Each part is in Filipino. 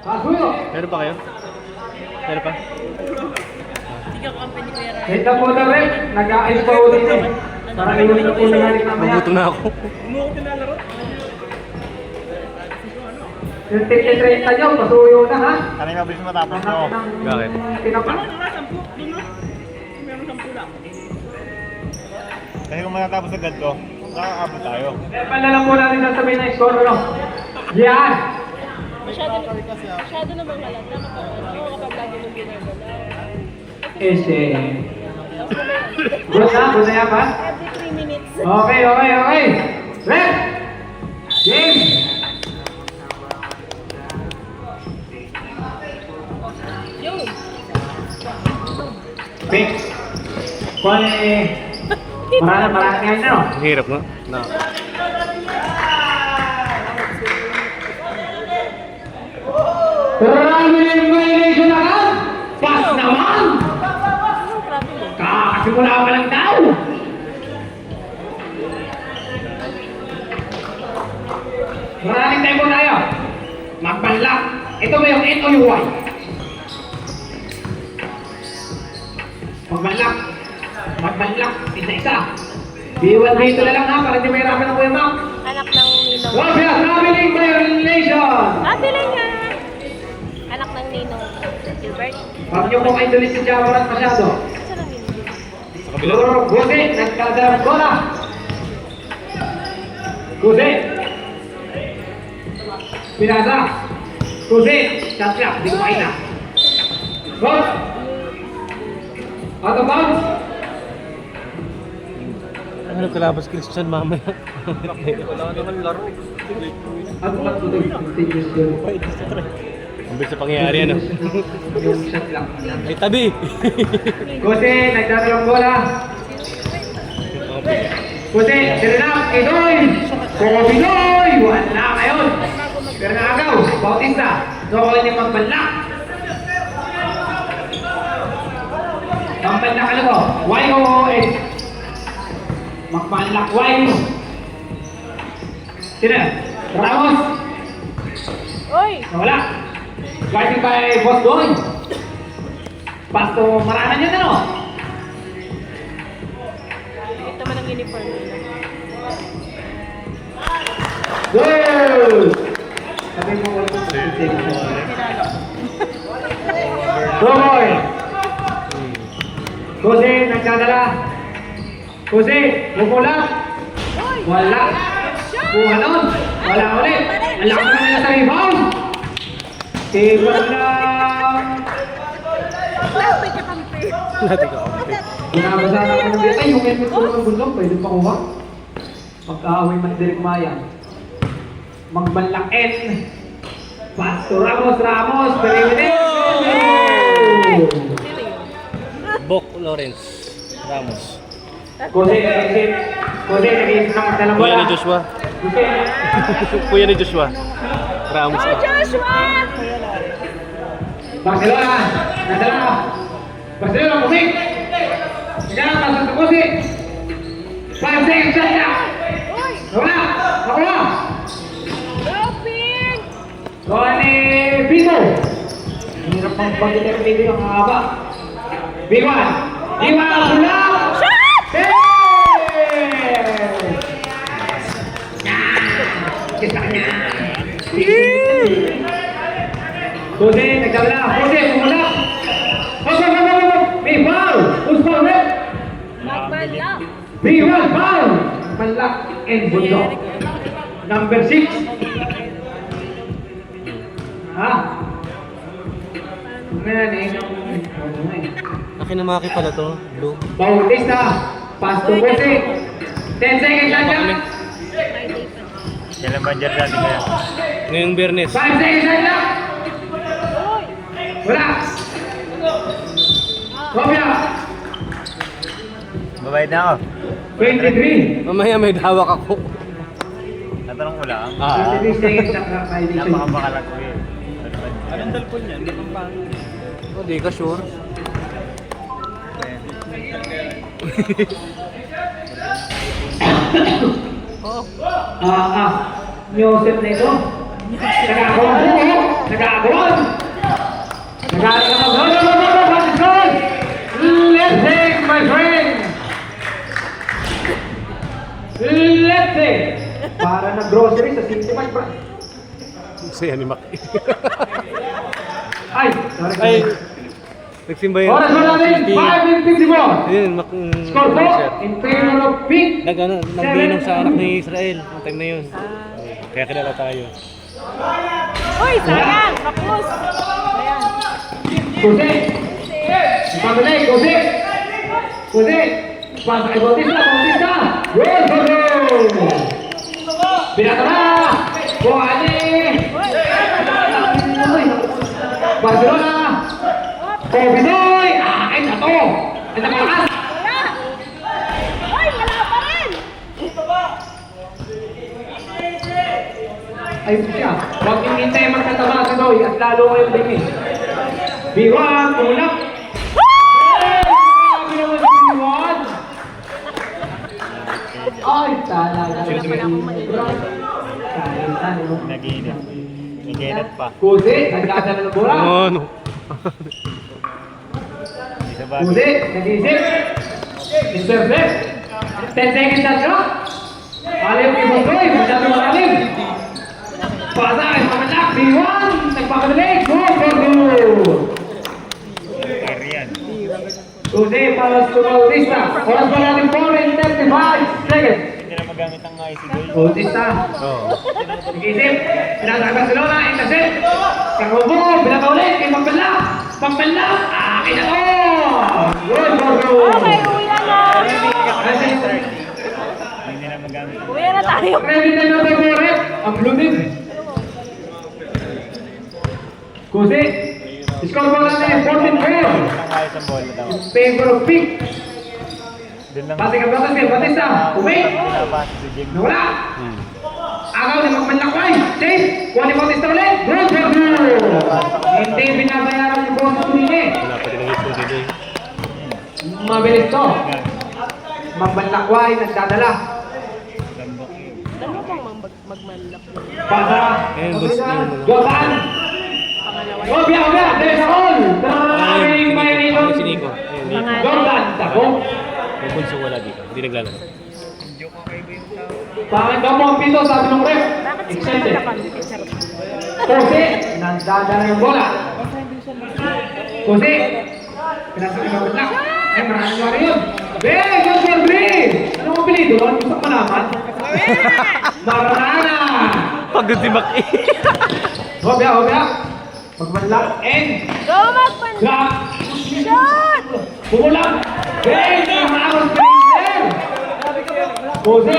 Meron pa kayo? Meron pa? Wait lang po na rin. Nag-aayos pa ulit eh. Para iwan na po na rin mamaya. Magutom na ako. Yung ticket rate nyo, pasuyo na ha? Kami mabilis matapos ko. Bakit? Tinapa. Kasi kung matatapos agad ko, nakakabot tayo. Pala lang po natin sasabihin na score, no? Yan! Masyado na bang halata kapag lagi mo ginagawa? Ese. Good na yan ba? Every 3 minutes. Okay. Red! Game! Yun. Fix. Kung marami ngayon na, no? Ang hirap no? Na. Traveling violation agad! Pass naman! Kakasimula pa lang daw! Maraming tempo tayo. Magbanlak. Ito ba yung N o yung Y? Magbanlak. Isa-isa. B1 dito na lang ha, para di mahirapan ang kuya Mac. Anak ng ninong. Wapya, traveling violation! Bilang nga. Anak ng ninong. Gilbert. Huwag niyo pong idolis si Jamarat masyado. Saan ang ninong? Sa kabila. Buti, nagkadalang bola. Kusi. Pinasa. Kusi. Shot clock, di ko makita. Goal. Out of bounds. Ano kalabas Christian mamaya? Ano ba ito? Continuous yun. Ang bilis sa pangyayari ano? Yung shot clock. Ay tabi! Kusi, nagdadalang bola. Kusi, sirinap. Idoy. Koko Pinoy. Wala ngayon. Pero nakagaw. Bautista. Nokol niya magbanlak. Magbanlak ano ko? Y-O-O-S. Magbanlak Y. Sino? Ramos. Oy! Wala. Guarding by Boss Boy. Pasto maranan yan ano? Ito man ang uniform nila. Goal! Sabi mo wala ko. Boy! Jose, nagdadala. Jose, bumulak. Wala. Kuha nun. Wala ulit. Ang lakas na nila sa rebound. Tibag lang. Plastic ka kampi. Natin ka kampi. Binabasa na ako ng biyat. Ay, yung helmet ko ng bulong. Pwede pa kuha. Pagka-away man Derek Mayan. Magbanlak N. Pastor Ramos. Perimeter. Bok Lawrence Ramos. Jose, exit. Jose, nag-iisip ng magdalang bola. Kuya ni Joshua. Jose. Kuya ni Joshua. Ramos Oh, Joshua! Barcelona. Nadala. Barcelona, pusing. Sige, pasok sa pusing. 5 seconds, shot na. Wala. Nakuha. Doping! Gawa ni Vito. Hirap pang pag-interpret yung haba. B1. B1, pula. Hey! Kita niya. Jose, nagdala. Jose, pumula. May foul. Who's foul, red? Magbanlak. B1, foul. Malak and bundok. Number 6. Ha? Ngayon eh. Akin na maki pala to. Blue. Bautista. Pass to Jose. 10 seconds lang yan. Kailan ba dyan natin kaya? Ngayong Biyernes. 5 seconds lang. Wala. Kopya. Babayad na ako. 23. Mamaya may hawak ako. Natanong ko lang. 23 seconds ang violation. Napakabakalag ko yun. Anong dalpon niya? Hindi pang paano. Oh, di ka sure. Joseph na ito. Nag-aagawang buko. Nag-aagawang. Saya ni Mac. Ay, sorry. Ay, nagsimba yun. Oras mo natin, 5:54. Ayun, Mac. Score po, in favor of Pink. Nagbinom sa anak ni Israel. Ang time na yun. Kaya kilala tayo. Uy, sayang! Kapus! Ayan. Jose. Ipatuloy, Jose. Jose. Pasa kay Bautista, Bautista. Gol, gol, gol. Binato na. Buhani. Barcelona. Pinoy. Akin na to. Ang nakalakas. Wala! Uy, wala pa rin! Ayun siya. Huwag yung hintay magtatama si Noy at lalo kayong tingin. Biwan, ulap. Grabe naman si Biwan. Ay, talaga. Nag-iinit. Nag-iinit pa. Kuzi, nagdadala ng bola. Ano? Hindi sa bagay. Kuzi, nag-iisip. Mr. Flip. 10 seconds na siya. Alim kay Botoy, masyado malalim. Pasa kay Pamanak, Biwan. Nagpapadali. Go, go, go. Arian. Jose para sa Bautista. Oras pa natin 4 and 35 seconds. Hindi na magamit ang IC goal. Bautista. Oo. Nag-isip. Pinasa Barcelona. Intercept. Kakubo. Pinaka ulit. Kay Magpala. Magpala. Akin na to. Good, good, good. Okay, uwi na na! Hindi na magamit. Uwi na tayo! Ready na natin po rin. Ang lunin. Jose. Score po natin 14-4. Ang ayos ang bola daw. Favor of Pink. Doon lang Pati ka Bautista. Bautista. Umay. pinapasa si Jim. Nawala. Agaw ni Magmanlakway. Chase. Kuha ni Bautista ulit. Good, good, good. Hindi binabayaran ni Boss Tunine. Wala pa din ang ito dito. Mabilis to. Magmanlakway. Nagdadala. Ano bang magmanlap? Pasa. Ayun, boss, yun. Josan. Obya, obya. There's a goal. Ayun, Maraming violation. si Nico. Ayun, Nico. Jordan. Dako. Yung bunso wala dito. Hindi naglalaro. Pangit ka mo ang pito. Sabi ng ref. Bakit si Extended. Mama Charot? Jose. Nagdadala yung bola. Jose. Pinasa ni Magmanlak. Ay, maraming wari yun. Hey, good for Green. Ano mo pinito? Ano gusto ko naman? Marana. Pagod si Mac. Obya, obya. Magmanlak. And. Go, Magman! Drop. Shot! Bumulang! Great! Maangos Springer! Jose!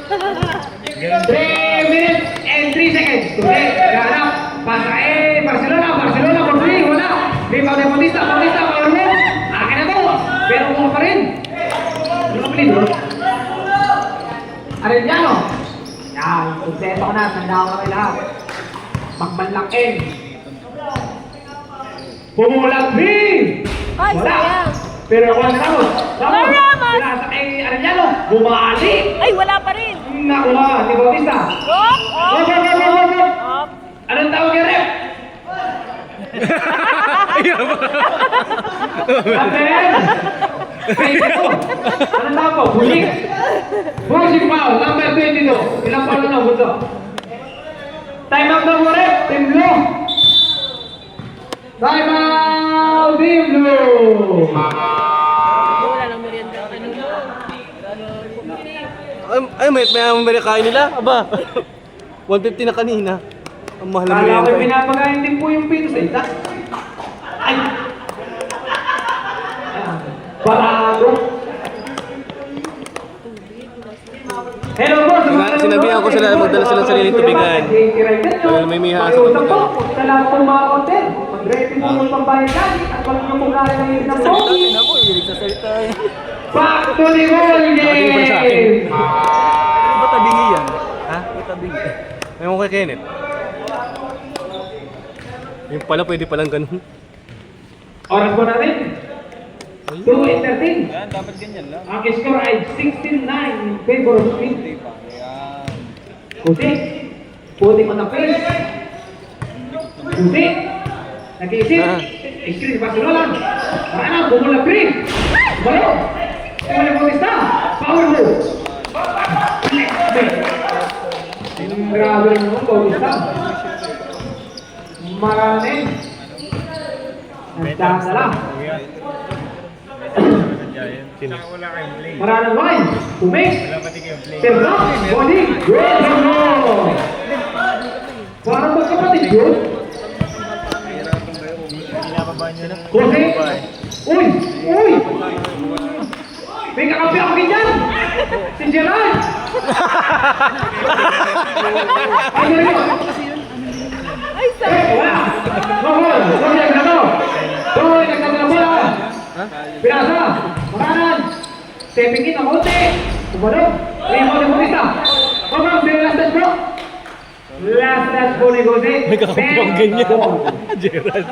3 minutes and 3 seconds. Jose, ganap. Pasa Barcelona. Barcelona for 3. Wala. Rebound ni Bautista. Bautista, Paolo. Akin na to. Pero kung pa rin. Ano ka pilido? Arellano. Yan. Kompleto ko na. Tanda ko na kayo lahat. Magmanlakin. Bumulang 3. Ay, Wala. sayang! Pero Juan Ramos. Juan Ramos! Pinasa kay Arellano. Bumali. Ay, wala pa rin! Nakuha ni Bautista. Go! Go, go, go, go, go. Up! Anong tawag kay Rep? Captain! Anong tawag po? Bulik. Bulik foul. Number 22. Ilang foul na gusto? Time out na mo, Rep. Team Blue. Time out, Team Blue. Wala nang merienda. Ano mo? Ay, may kain nila. Aba. 150 na kanina. Ang mahal na Kala ko merienda. pinapagayin din po yung pito sa ita. Ay! Barago! Hello boss! Sinabihan ko sila magdala sila ng sariling tubigan. Dahil may miha sa Pakiusap po tubigan. sa lahat ng mga hotel. Mag-ready po yung pambayad natin at wag niyo mong kaya ng hirap po. Back to the goal Nakatingin pa sa akin. game! Ba't tabingi yan? Ha? Ba't tabingi? Ewan ko kay Kenneth. Yung pala pwede palang ganun. Oras po natin. 2:13. Yan, dapat ganyan lang. Ang score ay 16-9 in favor of Pink. Yan. Kuti. Puti ko na face. Kuti. Nag-iisip. Screen si Barcelona. Marana, bumula green. Balo. Bumula Bautista. Power move. Grabe naman Bautista. Maraming. Nagdadala. Kuya. Sino? Wala kayong play. Maraming Roy. Tumik. Wala pati kayong play. Terlock. Body. Good. Parang magkapatid yun. Kinakabahan nyo na. Jose. Uy! Uy! May kakampi ako ganyan! Si Gerard! Ay, yun! Ay, sorry. Wala! Mahol! Sorry, ano? Sorry, nagsabi na bola! Pinasa! Makanan! Stepping in ang konti! Tumalog! May mga demorista! Mabang, may last touch bro! Last touch po ni Jose! May kakampi akong ganyan. Gerald.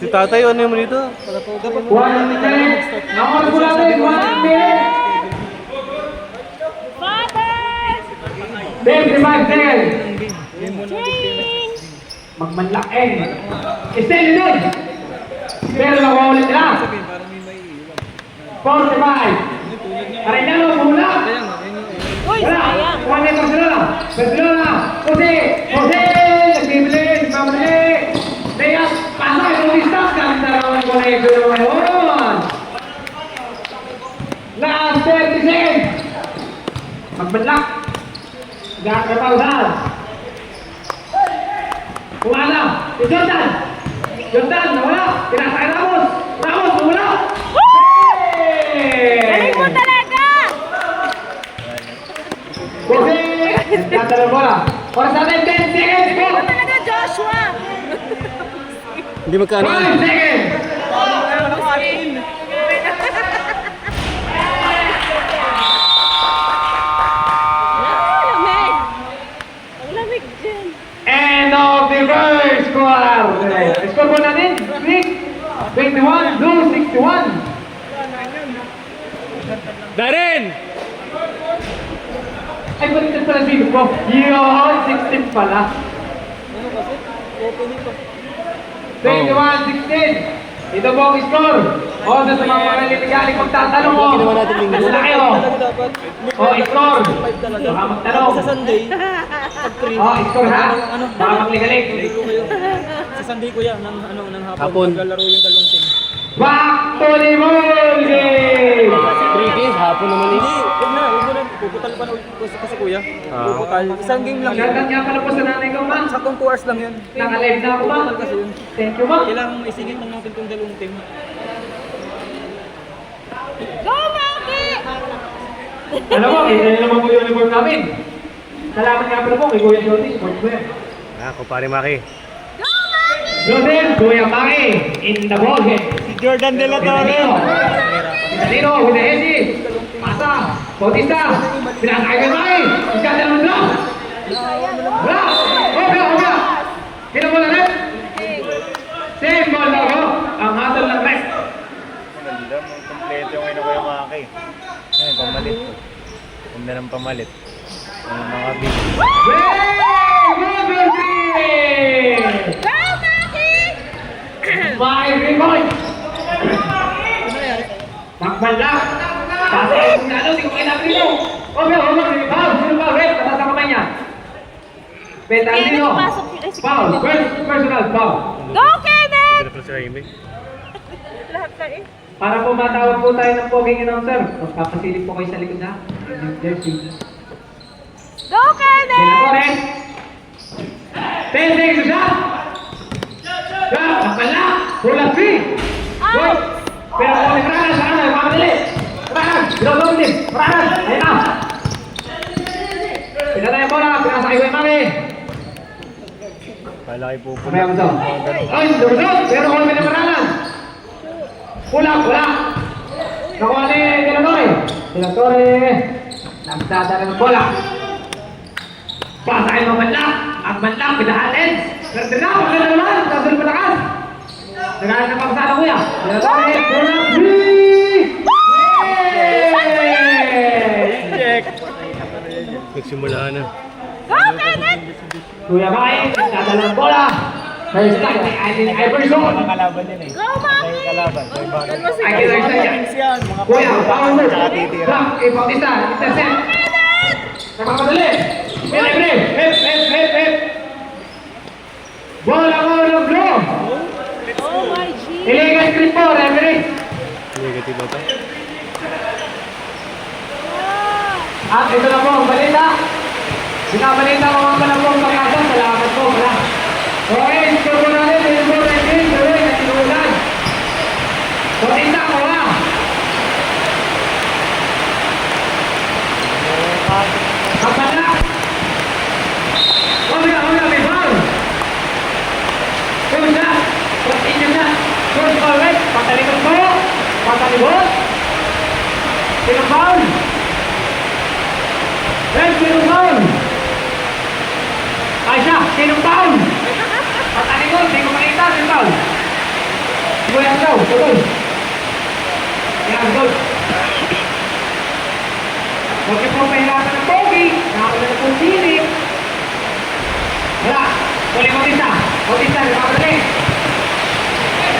Si tatay, ano yung dito? Dapat 1 minute! Nakuha ko namin! 1 minute! Fathers! 35 seconds! Ching! Magmanlaking! Stay doon! Pero nakuha ulit nila! 45! Arenalo, mula! Uy, Wala! sayang! 1 minute Barcelona! Barcelona! Jose! Jose! Nagbibilis! Mamali! Reyes! Pasay! Bautista! Kantarawan ko na ito naman! Last 30 seconds! Magmanlak! Gagapausan! Kumala! Si Jordan! Jordan! Nawala! Pinasakay Ramos! Ramos! Nawala! Galing mo talaga! Jose! Nagkatala ng bola! Para sa atin, 10 seconds po! Galing mo talaga, Joshua! Hindi magkano. 5 seconds! Lamig! Ang lamig dyan. End of the first quarter! Score po natin, Rick! 21, Blue, 61! Darren! Ay, baliktad pala si ko. Yun, 16 pala. 21-16. Ito po ang score. O, sa mga manaliligaling magtatanong mo. Ginawa natin linggo. Nasa kayo. O, score. Baka magtanong. Sa Sunday, O, score ha. Baka magligaling. sa Sunday kuya, ng hapon, Hapon. maglalaro yung dalawang team. Back to the ball game. 3 games, hapon naman Hindi, eh. huwag na, puputal pa na ulit kasi kuya. Puputal. Isang game lang yun. Shoutout nga pala po sa nanay ko, man. Saktong 2 hours lang yun. Naka-live na ako, man. Puputal kasi yun. Thank you, man. Kailangan isingit lang natin itong dalawang team. Go, Maki! Alam mo, kita niyo naman po yung uniform namin. Salamat nga pala po kay Kuya Jody. Support ko yan. Ah, kumpare Maki. Joseph, Kuya Maki, in the ball game. Si Jordan De La Torre. Danilo, with the Hesi. Pasa, Bautista. Pinasakay kay Maki. Iskada naman block. Block. Oga. Sino mo na rin? Same ball na ako. Ang hatol ng rest. Maganda, kompleto yung ino ko yung Maki. Ngayon, pamalit. Huwag na ng pamalit. Ang mga big. Number 3! Go, Maki! My rebound! Magbalak! Kasi kung ano, hindi ko kailangan rin Huwag, foul! Sino foul? Red, patasa kamay niya. Betandino. Foul, personal foul. Go, Kenneth! Ito si Raimi. Lahat ka eh. Para po matawag po tayo ng poging announcer, magpapasilip po kayo sa likod na. Go, Kenneth! Senatore! 10 seconds to shot! Shot! Magbalak! Pull-up 3! Good! Pero kung may Franan, sa kanan, mamadali! Franan! Bilog din! Franan! Ayun na! Pinatay ang bola! Pinasakay ko yung mami! Palaki po po. Mamaya mo to. Ay! Lumusot! Pero kung may Franan! Pull-up! Wala! Nakuha ni Senatore! Senatore! Nagdadala ng bola! Pasakay mo manlak! Ang manlak! Pinahalin! Pero na! Maganda naman! Sasunod malakas! Nagalit na pakasala kuya! Senatore! Pull-up 3! Check! Nagsimula na. Go, Kenneth! Kuya Maki! Nagdadala ng bola! First time ni Aileen Iverson! Mga kalaban yun eh. Go, May Maki! kalaban. May bago. Ay, kailangan siya yan! Yan, mga Kuya, power move! Tsaka titira. Block! Bautista! Intercept! Nakamadali! Hip! Bola mo ng blue. Oh my G! Illegal screen po, referee. Negative ata. At ito na po ang balita. Binabalita ko mga pala po ang pagkasa. Salamat po. Wala. Okay, score po natin. Ito po referee. Gawin at sinulan. So, isa ko ha. Kapala. Una, may foul. Two shot. Continue na. First foul, right? Patalikod po. Patalikod. Sino foul? Red, sino foul? Aisha, sino foul? Patalikod, hindi ko makita. Sino foul? Kuya daw, tuloy. Yan, good. Huwag niyo po pahirapan ng pogi. Nakakala na po sinig. Wala. Uli mo isa. Bautista, nagkakali.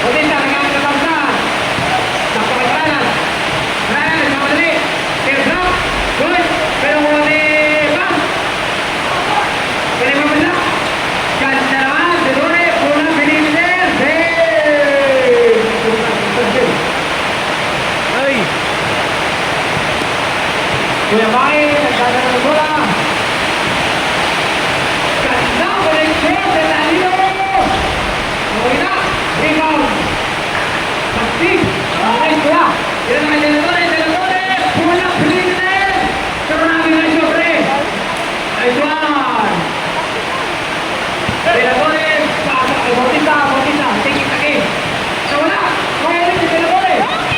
Bautista, nagkakali na bangsa. Sakto kay Ralan. Ralan, nagkakali. Fair drop. Good. Pero uli ba? Pwede mo ba? Ganda naman. Delore. Puna, Benitez. Hey! Ay! Kuya Mai, nagdadala ng bola. Ganda, balik siya, Danilo! Okay na, rebound. Pagtig, okay, kuya. Yan naman, Delatore, pumalak, Benitez. Pero namin na siya, pre. Nice one. Delatore, pasok, Bautista, tingin-tagin. Nawala, kaya rin si Delatore.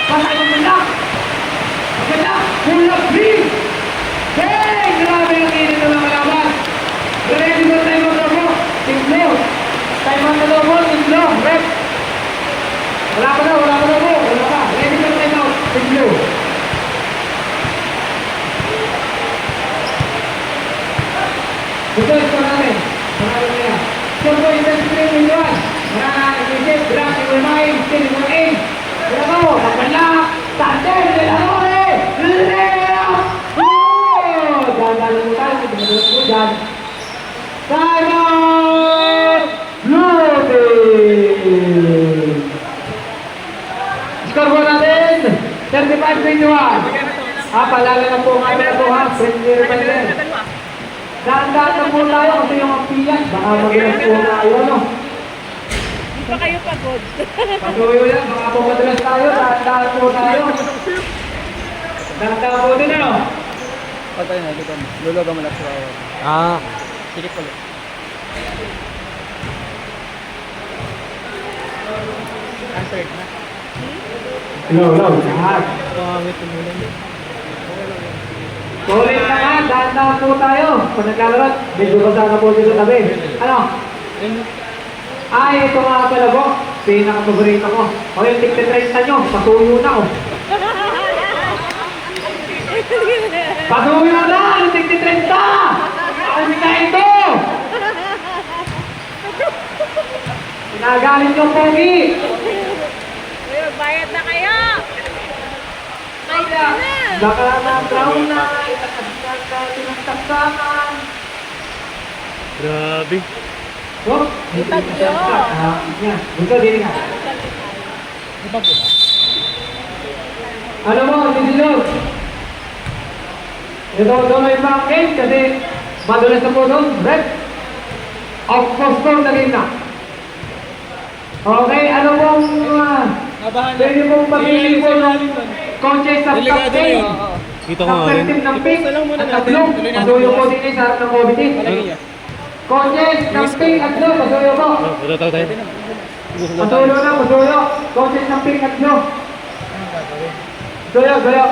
Pasok ang banda. Maganda, pull-up, please. Hey! Grabe ang init ng mga kalaban. Ready mo tayo mag-lobo. Team Blue. Tayo mag-lobo, Team Blue. Rep. Wala pa. Wala pa. Ready mo tayo mag Team Blue. Ito namin. Panalo niya. Siyempre, industry million. Nag-isip, drop, i-remind, still-in-one-in. Wala ko, nakalak. Sander, Delatore. Leo! Gagalan mo tayo, pinagulot mo dyan. Simon Bluting! Score po natin, 35-21. Palala na po nga na po ha, friendly reminder. Daan-daan na po tayo kasi yung apiyan, baka mag-ilang po tayo, no? Di pa kayo pagod. Patuloy yan, baka po madalas tayo, daan-daan po tayo. Daan-daan po din, ano? Patay na, dito. Lulugaw mo lang sa bawat. Ah! Sikit ulit. Answered na. Hello, lahat. Pangawit yung ulan. Tuloy na nga, daan-daan po tayo. Kung naglalaro, medyo basa na po dito tabi. Ano? Ay, ito nga pala po. Pinaka-favorito ko. O yung tig-30 nyo, patuyo na ko. Patuyo na! Yung tig-30! Ano na ito? Pinagalit yung pogi! Uy, bayad na kayo! Bayad na! Baka na brown na, itakasinan na tinagtaksakan. Grabe. Oh, hindi Bagyo. siya. Yan, buto din nga. Ano mo, Didilog? Ito may pangkin kasi madulas na po doon. Red. Of course, na game na. Okay, ano pong pwede pong pagpili po ng coaches sa top 10? Kita ko nga Top rin. 10 ng pink Ipost na lang muna at natin. blue. Tuloy natin Pasuyo po bukas. din sa harap ng COVID. Coaches ng pink at blue, pasuyo po. Wala tayo. Pasuyo na, pasuyo. Coaches ng pink at blue. Pasuyo.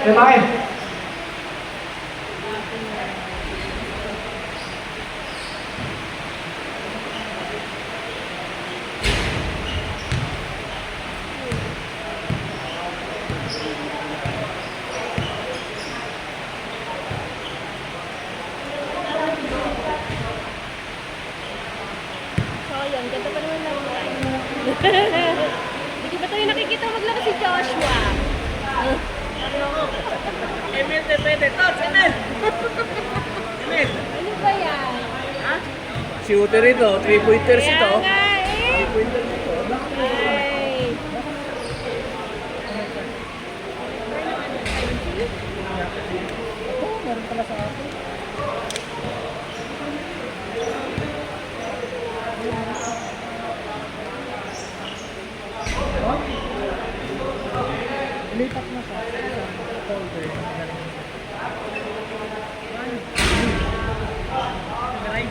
Emain. Sayang, ganda pa naman lang. Hindi ba tayo nakikita maglaro si Joshua? Emil, pwede. Tots, Emil! Emil! Ano ba yan? Ha? Shooter ito, 3-pointers ito. Kaya nga eh. Ay.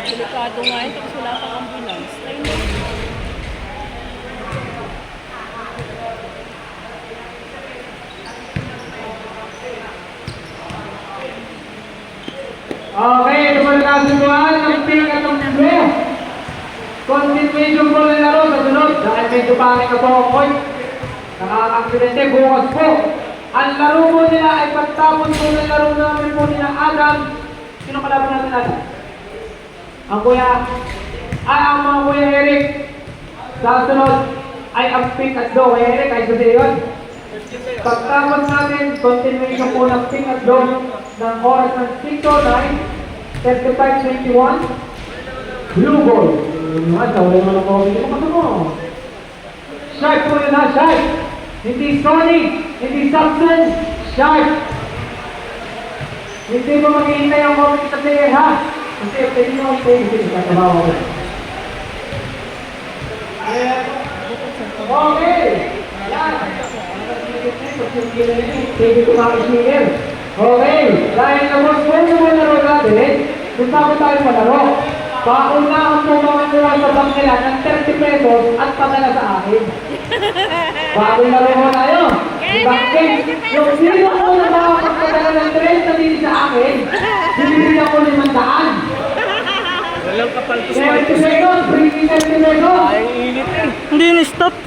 Delikado nga yun, tapos wala pang ambulance. Ay, no. Okay, lumalakasuhan ng pink at ang blue. Continuation po ng laro sa sunod. Dahil medyo pangit na po ang point. Nakaka-aksidente bukas po. Ang laro po nila ay pagtapos po ng laro namin po nila Adam. Sino kalaban natin Adam? Ang kuya, ang mga kuya Eric. Sa sunod ay ang pink at blue. Kuya Eric, ay sabi yun. Pagtapos natin, continuation po ng pink at blue ng oras ng 6:09, 35-21, blue ball. Wala mo na po. Hindi mo kasama. Sharp po yun ha, sharp. Hindi Sonic, hindi Substance, sharp. Hindi mo maghihintay ang moment sa player ha. Kasi pwede mo ang player, hindi katabaw ko. Okay. Yan. Pwede ko makikigil. Okay. Dahil na-postpone mo na laro natin, gusto ko tayo malaro. Paunahan po mga mula sa bank nila ng 30 pesos at padala sa akin. Bagong laro mo tayo. Bakit? Yung sino ko na makapagpadala ng 30 din sa akin, bibigyan ko 500. Walang kapal to 30 pesos, free 30 pesos. Ay, init eh. Hindi na-stop.